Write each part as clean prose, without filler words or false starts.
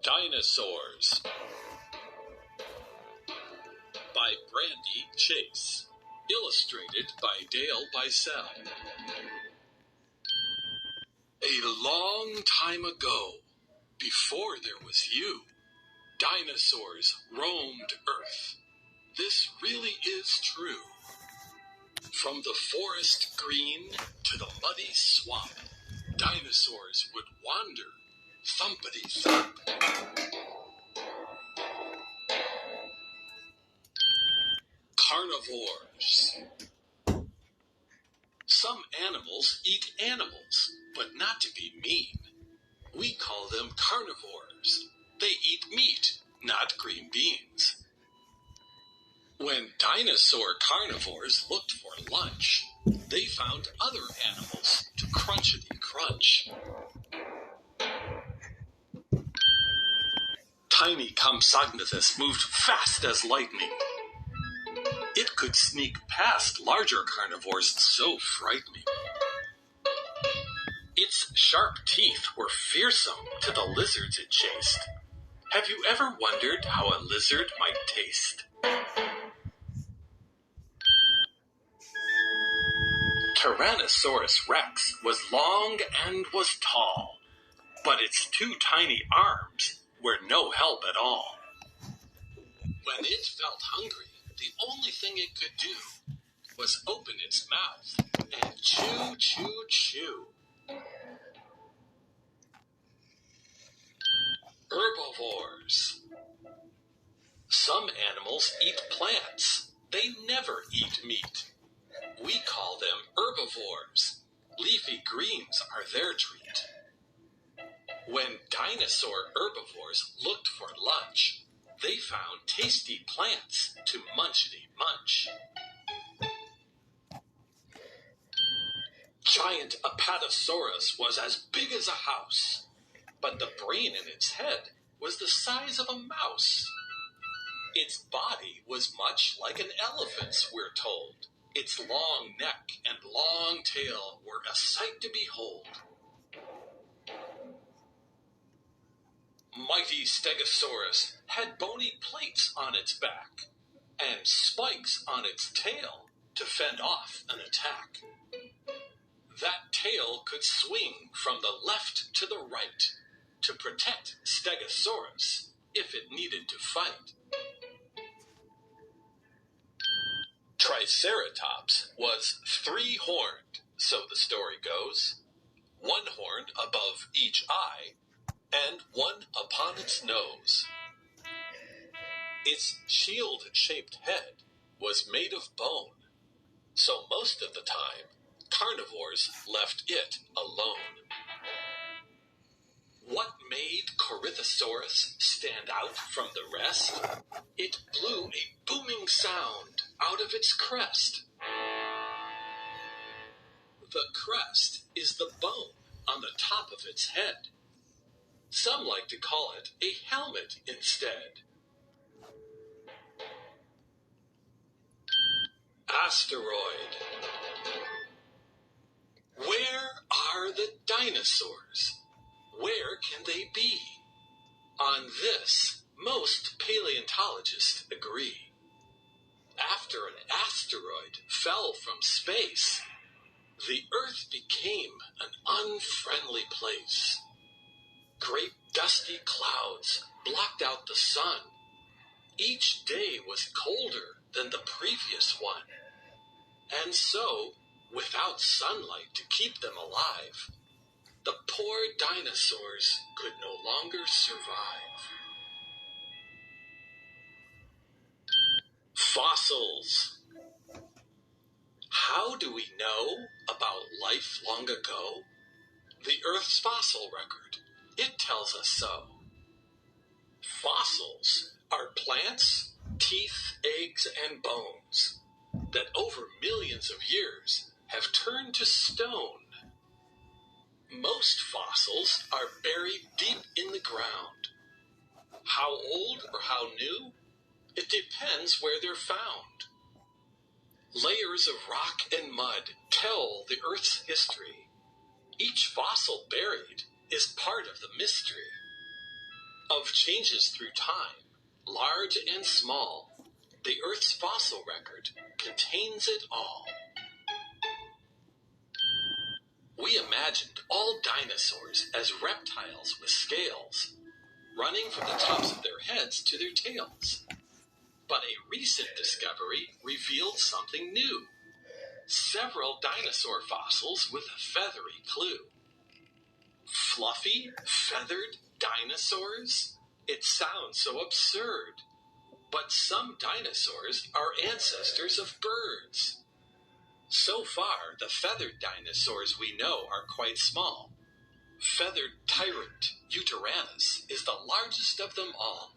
Dinosaurs by Brandy Chase. Illustrated by Dale Bicel. A long time ago, before there was you, dinosaurs roamed Earth. This really is true. From the forest green to the muddy swamp, dinosaurs would wander, thumpity-thump. Carnivores. Some animals eat animals, but not to be mean. We call them carnivores. They eat meat, not green beans. When dinosaur carnivores looked for lunch, they found other animals to crunchity crunch. Tiny Compsognathus moved fast as lightning. It could sneak past larger carnivores so frightening. Its sharp teeth were fearsome to the lizards it chased. Have you ever wondered how a lizard might taste? Tyrannosaurus Rex was long and was tall, but its two tiny arms were no help at all. When it felt hungry, the only thing it could do was open its mouth and chew, chew, chew. Herbivores. Some animals eat plants. They never eat meat. We call them herbivores. Leafy greens are their treat. When dinosaur herbivores looked for lunch, they found tasty plants to munchity munch. Giant Apatosaurus was as big as a house, but the brain in its head was the size of a mouse. Its body was much like an elephant's, we're told. Its long neck and long tail were a sight to behold. Mighty Stegosaurus had bony plates on its back and spikes on its tail to fend off an attack. That tail could swing from the left to the right to protect Stegosaurus if it needed to fight. Triceratops was three-horned, so the story goes, one horn above each eye, and one upon its nose. Its shield-shaped head was made of bone, so most of the time, carnivores left it alone. What made Corythosaurus stand out from the rest? It blew a booming sound out of its crest. The crest is the bone on the top of its head. Some like to call it a helmet instead. Asteroid. Where are the dinosaurs? Where can they be? On this, most paleontologists agree. After an asteroid fell from space, the Earth became an unfriendly place. Great dusty clouds blocked out the sun. Each day was colder than the previous one. And so, without sunlight to keep them alive, the poor dinosaurs could no longer survive. Fossils. How do we know about life long ago? The Earth's fossil record. It tells us so. Fossils are plants, teeth, eggs, and bones that over millions of years have turned to stone. Most fossils are buried deep in the ground. How old or how new? It depends where they're found. Layers of rock and mud tell the Earth's history. Each fossil buried is part of the mystery. Of changes through time, large and small, the Earth's fossil record contains it all. We imagined all dinosaurs as reptiles with scales, running from the tops of their heads to their tails. But a recent discovery revealed something new. Several dinosaur fossils with a feathery clue. Fluffy, feathered dinosaurs? It sounds so absurd. But some dinosaurs are ancestors of birds. So far, the feathered dinosaurs we know are quite small. Feathered tyrant Utaranus is the largest of them all.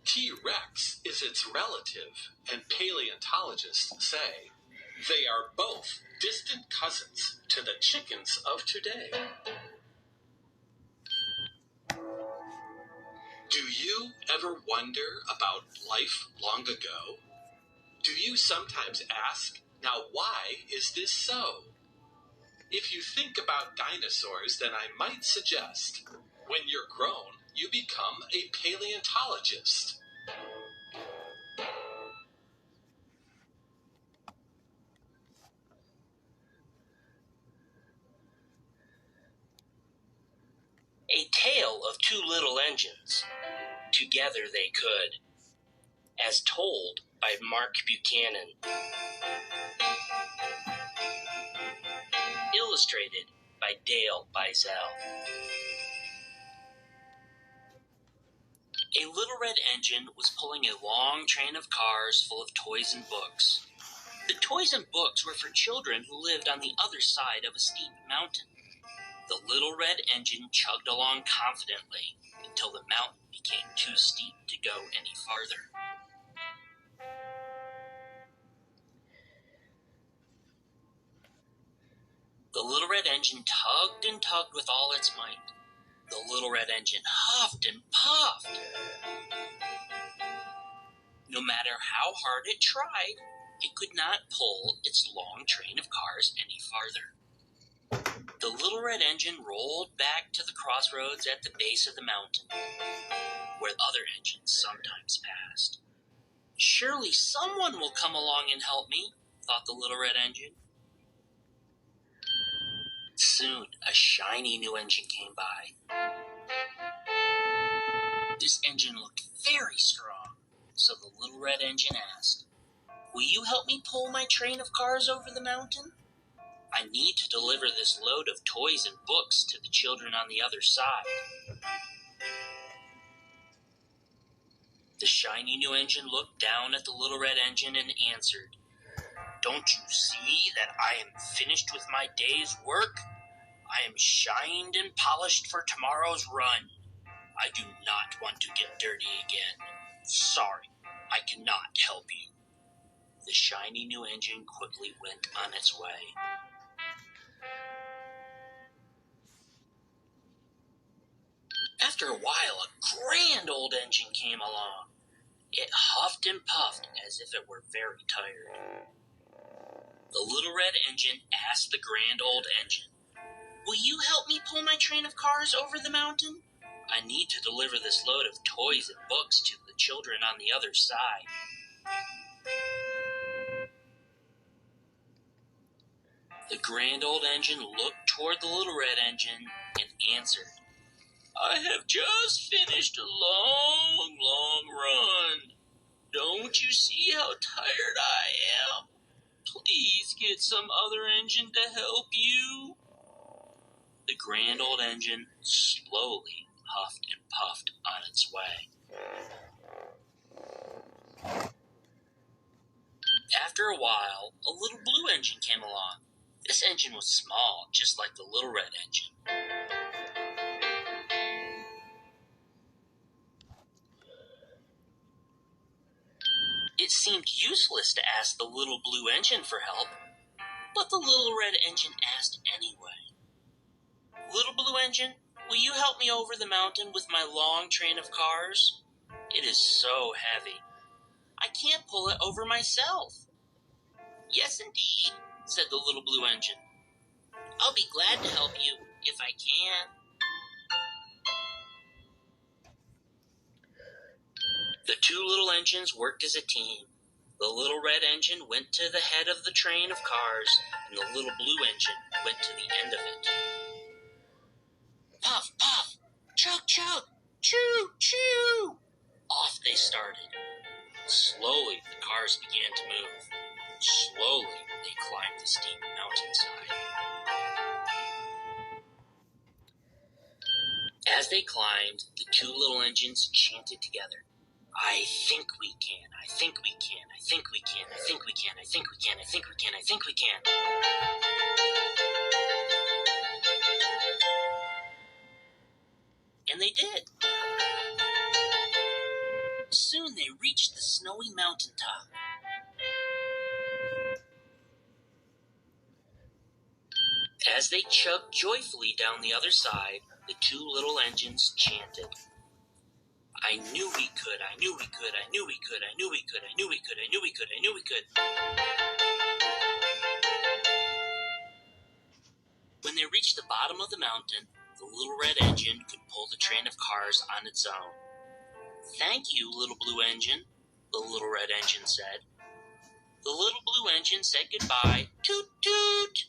T-Rex is its relative, and paleontologists say they are both distant cousins to the chickens of today. Do you ever wonder about life long ago? Do you sometimes ask, now why is this so? If you think about dinosaurs, then I might suggest, when you're grown, you become a paleontologist. A Tale of Two Little Engines. Together They Could. As told by Mark Buchanan. Illustrated by Dale Bizel. A little red engine was pulling a long train of cars full of toys and books. The toys and books were for children who lived on the other side of a steep mountain. The little red engine chugged along confidently until the mountain became too steep to go any farther. The little red engine tugged and tugged with all its might. The little red engine huffed and puffed. No matter how hard it tried, it could not pull its long train of cars any farther. The little red engine rolled back to the crossroads at the base of the mountain, where other engines sometimes passed. Surely someone will come along and help me, thought the little red engine. Soon, a shiny new engine came by. This engine looked very strong, so the little red engine asked, "Will you help me pull my train of cars over the mountain? I need to deliver this load of toys and books to the children on the other side." The shiny new engine looked down at the little red engine and answered, "Don't you see that I am finished with my day's work? I am shined and polished for tomorrow's run. I do not want to get dirty again. Sorry, I cannot help you." The shiny new engine quickly went on its way. After a while, a grand old engine came along. It huffed and puffed as if it were very tired. The little red engine asked the grand old engine, "Will you help me pull my train of cars over the mountain? I need to deliver this load of toys and books to the children on the other side." The grand old engine looked toward the little red engine and answered, "I have just finished a long, long run. Don't you see how tired I am? Please get some other engine to help you." The grand old engine slowly huffed and puffed on its way. After a while, a little blue engine came along. This engine was small, just like the little red engine. It seemed useless to ask the little blue engine for help, but the little red engine asked anyway. "Little blue engine, will you help me over the mountain with my long train of cars? It is so heavy. I can't pull it over myself." "Yes, indeed," said the little blue engine. "I'll be glad to help you if I can." engines worked as a team. The little red engine went to the head of the train of cars, and the little blue engine went to the end of it. Puff, puff, chug, chug, choo, choo! Off they started. Slowly, the cars began to move. Slowly, they climbed the steep mountainside. As they climbed, the two little engines chanted together. I think we can, I think we can, I think we can, I think we can, I think we can, I think we can, I think we can. And they did. Soon they reached the snowy mountaintop. As they chugged joyfully down the other side, the two little engines chanted. I knew we could, I knew we could, I knew we could, I knew we could, I knew we could, I knew we could, I knew we could. When they reached the bottom of the mountain, the little red engine could pull the train of cars on its own. Thank you, little blue engine, the little red engine said. The little blue engine said goodbye, toot toot,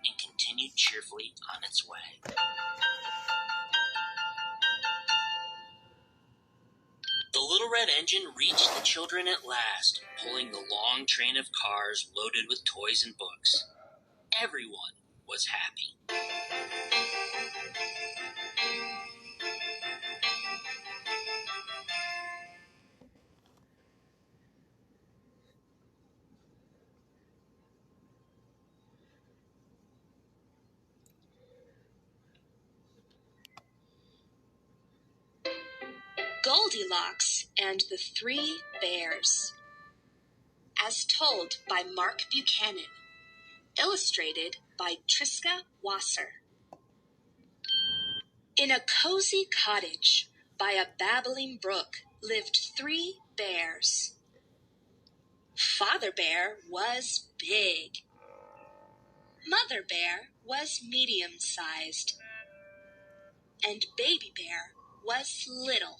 and continued cheerfully on its way. The little red engine reached the children at last, pulling the long train of cars loaded with toys and books. Everyone was happy. Goldilocks and the Three Bears. As told by Mark Buchanan. Illustrated by Triska Wasser. In a cozy cottage by a babbling brook lived 3 bears. Father Bear was big. Mother Bear was medium-sized. And Baby Bear was little.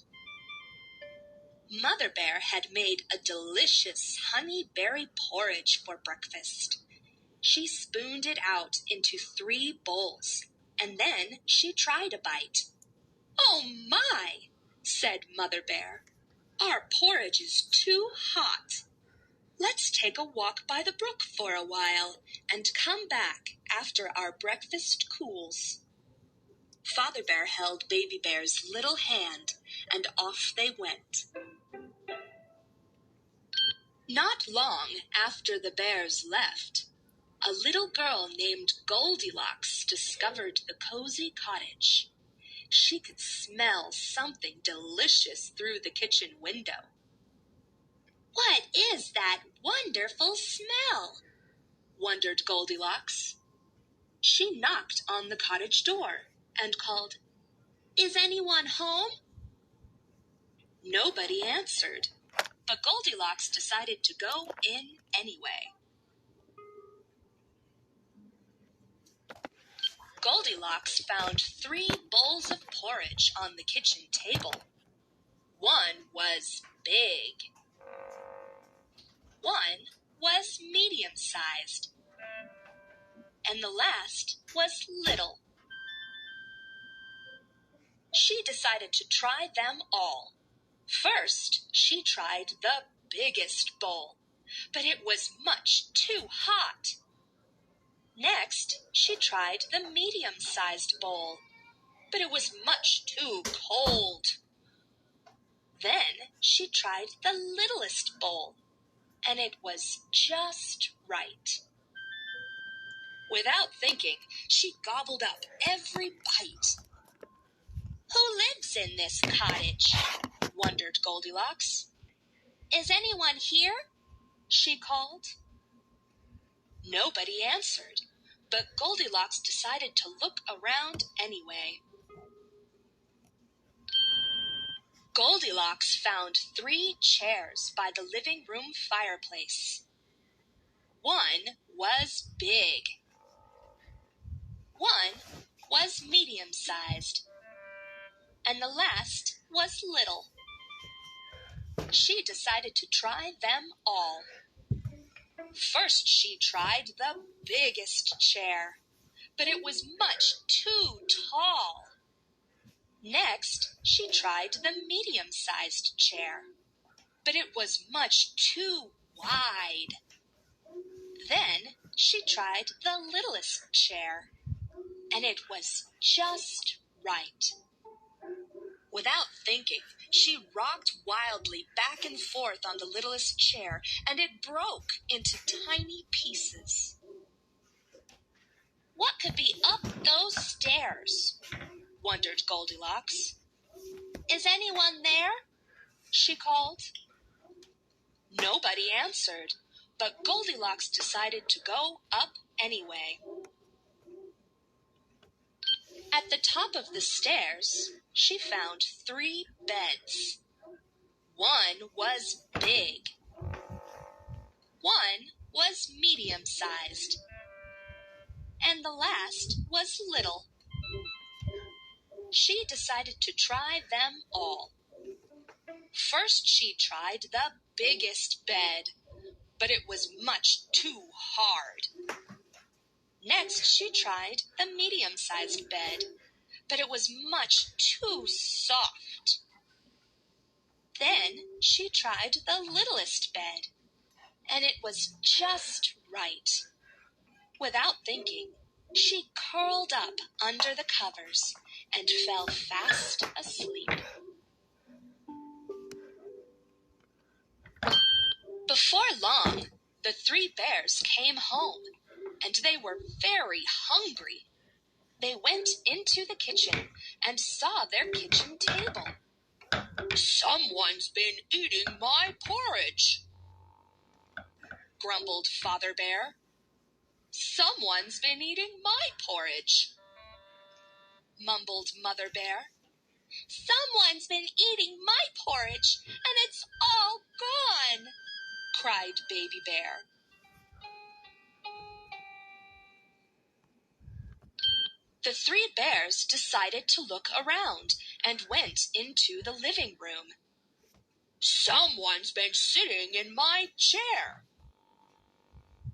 Mother Bear had made a delicious honey berry porridge for breakfast. She spooned it out into 3 bowls, and then she tried a bite. "Oh, my," said Mother Bear. "Our porridge is too hot. Let's take a walk by the brook for a while and come back after our breakfast cools." Father Bear held Baby Bear's little hand, and off they went. Not long after the bears left, a little girl named Goldilocks discovered the cozy cottage. She could smell something delicious through the kitchen window. "What is that wonderful smell?" wondered Goldilocks. She knocked on the cottage door and called, "Is anyone home?" Nobody answered, but Goldilocks decided to go in anyway. Goldilocks found 3 bowls of porridge on the kitchen table. One was big. One was medium-sized. And the last was little. She decided to try them all. First, she tried the biggest bowl, but it was much too hot. Next, she tried the medium-sized bowl, but it was much too cold. Then she tried the littlest bowl, and it was just right. Without thinking, she gobbled up every bite. "Who lives in this cottage?" wondered Goldilocks. "Is anyone here?" she called. Nobody answered, but Goldilocks decided to look around anyway. Goldilocks found 3 chairs by the living room fireplace. One was big. One was medium-sized. And the last was little. She decided to try them all. First, she tried the biggest chair, but it was much too tall. Next, she tried the medium-sized chair, but it was much too wide. Then she tried the littlest chair, and it was just right. Without thinking, she rocked wildly back and forth on the littlest chair, and it broke into tiny pieces. What could be up those stairs? Wondered Goldilocks. Is anyone there? She called. Nobody answered, but Goldilocks decided to go up anyway. At the top of the stairs, she found 3 beds. One was big. One was medium-sized. And the last was little. She decided to try them all. First, she tried the biggest bed, but it was much too hard. Next, she tried the medium-sized bed, but it was much too soft. Then she tried the littlest bed, and it was just right. Without thinking, she curled up under the covers and fell fast asleep. Before long, the 3 bears came home, and they were very hungry. They went into the kitchen and saw their kitchen table. "Someone's been eating my porridge," grumbled Father Bear. "Someone's been eating my porridge," mumbled Mother Bear. "Someone's been eating my porridge, and it's all gone," cried Baby Bear. The 3 bears decided to look around and went into the living room. "Someone's been sitting in my chair,"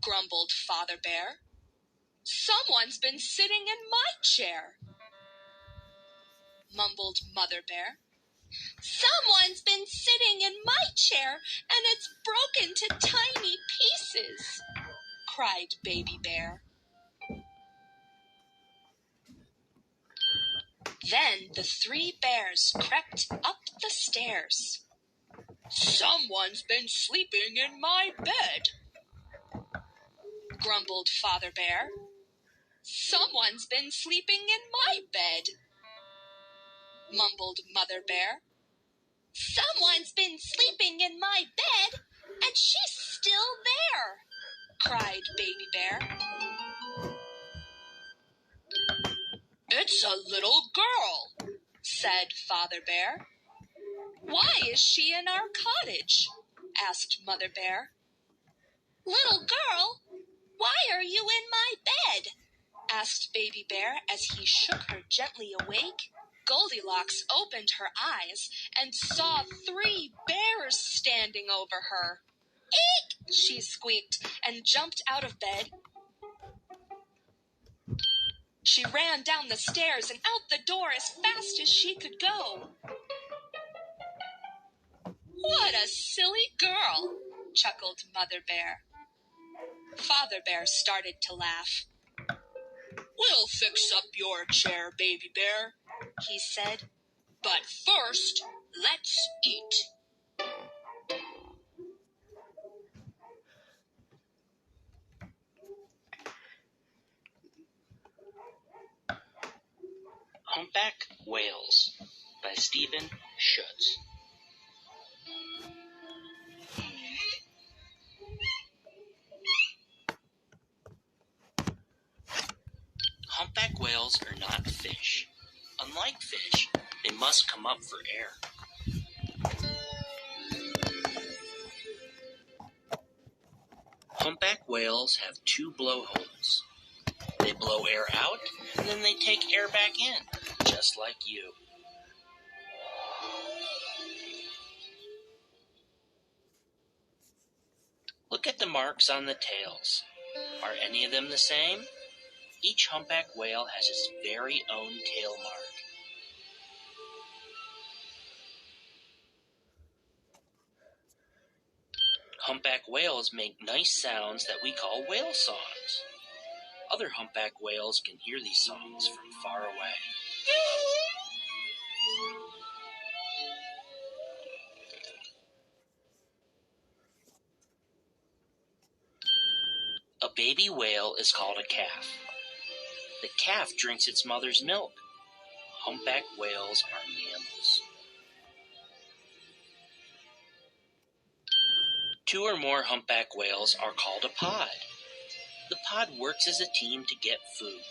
grumbled Father Bear. "Someone's been sitting in my chair," mumbled Mother Bear. "Someone's been sitting in my chair, and it's broken to tiny pieces," cried Baby Bear. Then the 3 bears crept up the stairs. "Someone's been sleeping in my bed," grumbled Father Bear. "Someone's been sleeping in my bed," mumbled Mother Bear. "Someone's been sleeping in my bed, and she's still there," cried Baby Bear. "It's a little girl," said Father Bear. "Why is she in our cottage?" asked Mother Bear. "Little girl, why are you in my bed?" asked Baby Bear as he shook her gently awake. Goldilocks opened her eyes and saw 3 bears standing over her. "Eek!" she squeaked and jumped out of bed. She ran down the stairs and out the door as fast as she could go. "What a silly girl," chuckled Mother Bear. Father Bear started to laugh. "We'll fix up your chair, Baby Bear," he said. "But first, let's eat." Humpback Whales by Stephen Schutz. Humpback whales are not fish. Unlike fish, they must come up for air. Humpback whales have 2 blowholes. They blow air out, and then they take air back in, just like you. marks on the tails. Are any of them the same? Each humpback whale has its very own tail mark. Humpback whales make nice sounds that we call whale songs. Other humpback whales can hear these songs from far away. A baby whale is called a calf. The calf drinks its mother's milk. Humpback whales are mammals. 2 or more humpback whales are called a pod. The pod works as a team to get food.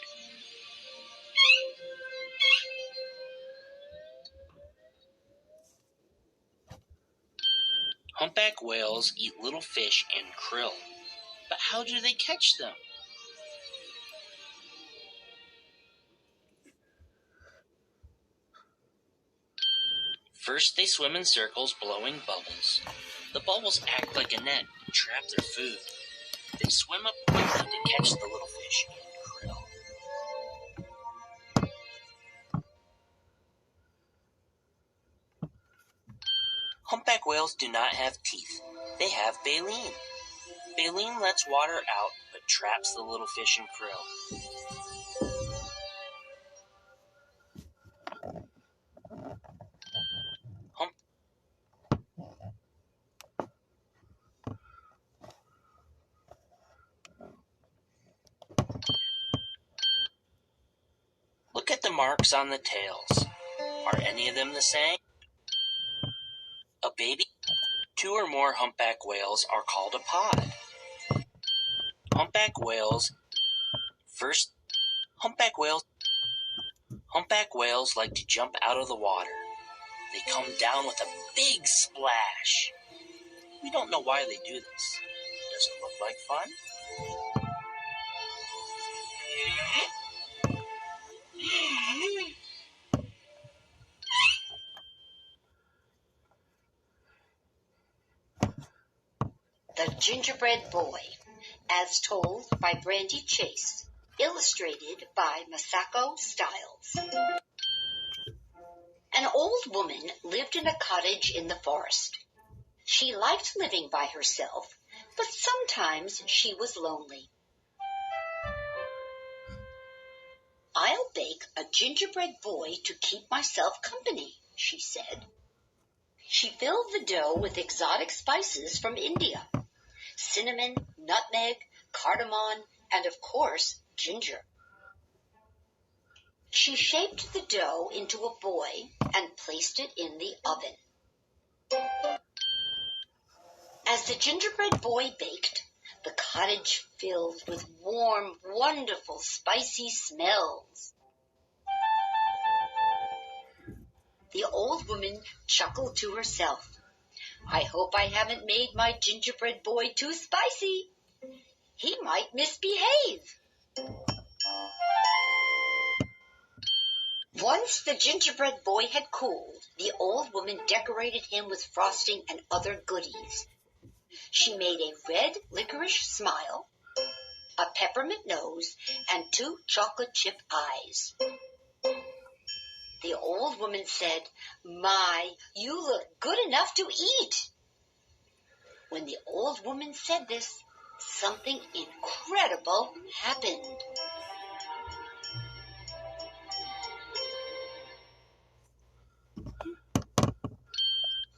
Humpback whales eat little fish and krill. But how do they catch them? First, they swim in circles, blowing bubbles. The bubbles act like a net and trap their food. They swim up quickly to catch the little fish and krill. Humpback whales do not have teeth. They have baleen. Baleen lets water out but traps the little fish and krill. Look at the marks on the tails. Are any of them the same? A baby. 2 or more humpback whales are called a pod. Humpback whales like to jump out of the water. They come down with a big splash. We don't know why they do this. Does it look like fun? The Gingerbread Boy, as told by Brandy Chase, illustrated by Masako Stiles. An old woman lived in a cottage in the forest. She liked living by herself, but sometimes she was lonely. "I'll bake a gingerbread boy to keep myself company," she said. She filled the dough with exotic spices from India: cinnamon, nutmeg, cardamom, and of course, ginger. She shaped the dough into a boy and placed it in the oven. As the gingerbread boy baked, the cottage filled with warm, wonderful, spicy smells. The old woman chuckled to herself. "I hope I haven't made my gingerbread boy too spicy. He might misbehave." Once the gingerbread boy had cooled, the old woman decorated him with frosting and other goodies. She made a red licorice smile, a peppermint nose, and 2 chocolate chip eyes. The old woman said, "My, you look good enough to eat." When the old woman said this, something incredible happened.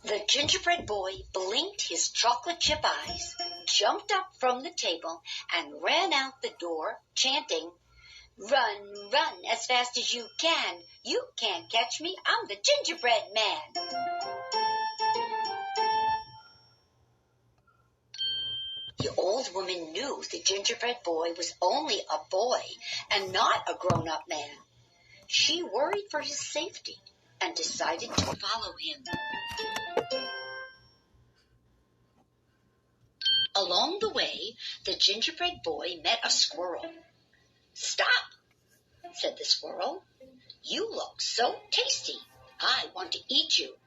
The gingerbread boy blinked his chocolate chip eyes, jumped up from the table, and ran out the door, chanting, "Run, run as fast as you can. You can't catch me. I'm the gingerbread man." The old woman knew the gingerbread boy was only a boy and not a grown-up man. She worried for his safety and decided to follow him. Along the way, the gingerbread boy met a squirrel. "Stop," said the squirrel. "You look so tasty. I want to eat you."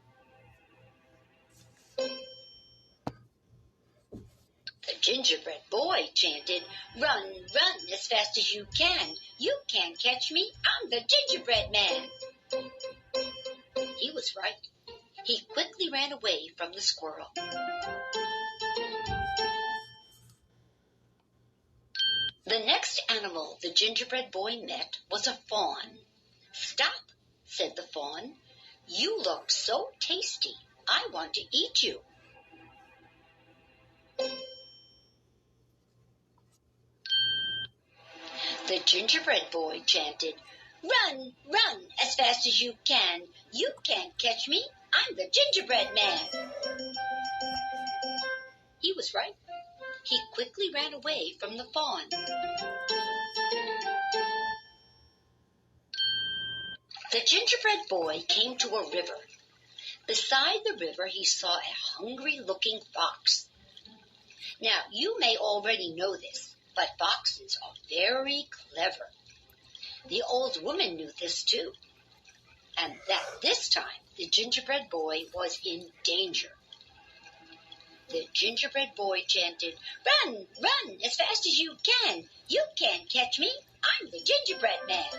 The gingerbread boy chanted, "Run, run as fast as you can. You can't catch me. I'm the gingerbread man." He was right. He quickly ran away from the squirrel. The next animal the gingerbread boy met was a fawn. "Stop," said the fawn. "You look so tasty. I want to eat you." The gingerbread boy chanted, "Run, run as fast as you can. You can't catch me. I'm the gingerbread man." He was right. He quickly ran away from the fawn. The gingerbread boy came to a river. Beside the river, he saw a hungry-looking fox. Now, you may already know this, but foxes are very clever. The old woman knew this too, and that this time the gingerbread boy was in danger. The gingerbread boy chanted, "Run, run as fast as you can. You can't catch me. I'm the gingerbread man."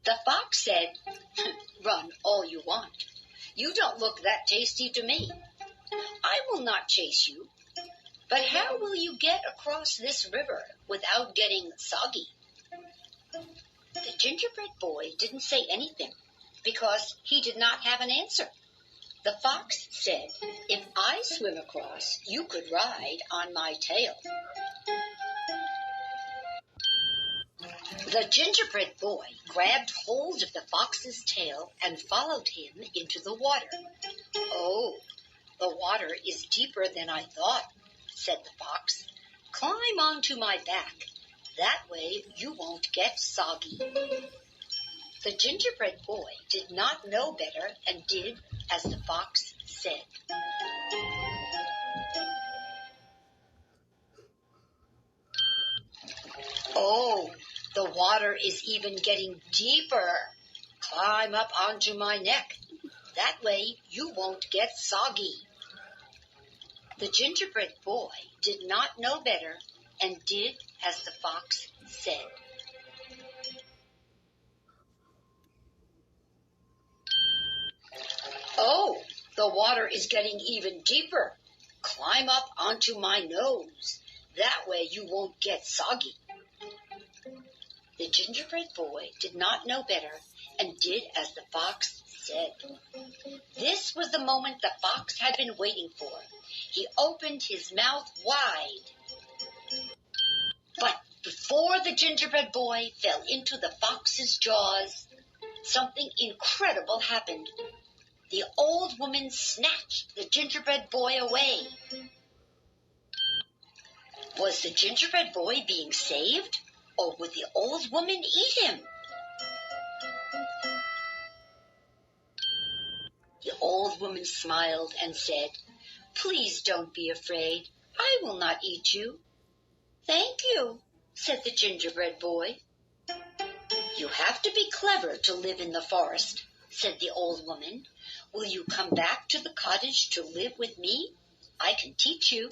The fox said, "Run all you want. You don't look that tasty to me. I will not chase you. But how will you get across this river without getting soggy?" The gingerbread boy didn't say anything because he did not have an answer. The fox said, "If I swim across, you could ride on my tail." The gingerbread boy grabbed hold of the fox's tail and followed him into the water. "Oh, the water is deeper than I thought," said the fox. "Climb onto my back. That way you won't get soggy." The gingerbread boy did not know better and did as the fox said. "Oh, the water is even getting deeper. Climb up onto my neck. That way you won't get soggy." The gingerbread boy did not know better and did as the fox said. "Oh, the water is getting even deeper. Climb up onto my nose. That way you won't get soggy." The gingerbread boy did not know better and did as the fox said. This was the moment the fox had been waiting for. He opened his mouth wide. But before the gingerbread boy fell into the fox's jaws, something incredible happened. The old woman snatched the gingerbread boy away. Was the gingerbread boy being saved, or would the old woman eat him? The old woman smiled and said, "Please don't be afraid. I will not eat you." "Thank you," said the gingerbread boy. "You have to be clever to live in the forest," said the old woman. "Will you come back to the cottage to live with me? I can teach you."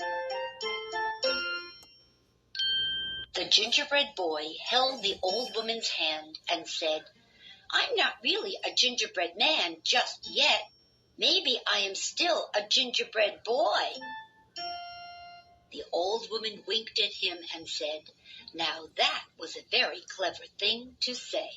The gingerbread boy held the old woman's hand and said, "I'm not really a gingerbread man just yet. Maybe I am still a gingerbread boy." The old woman winked at him and said, "Now that was a very clever thing to say."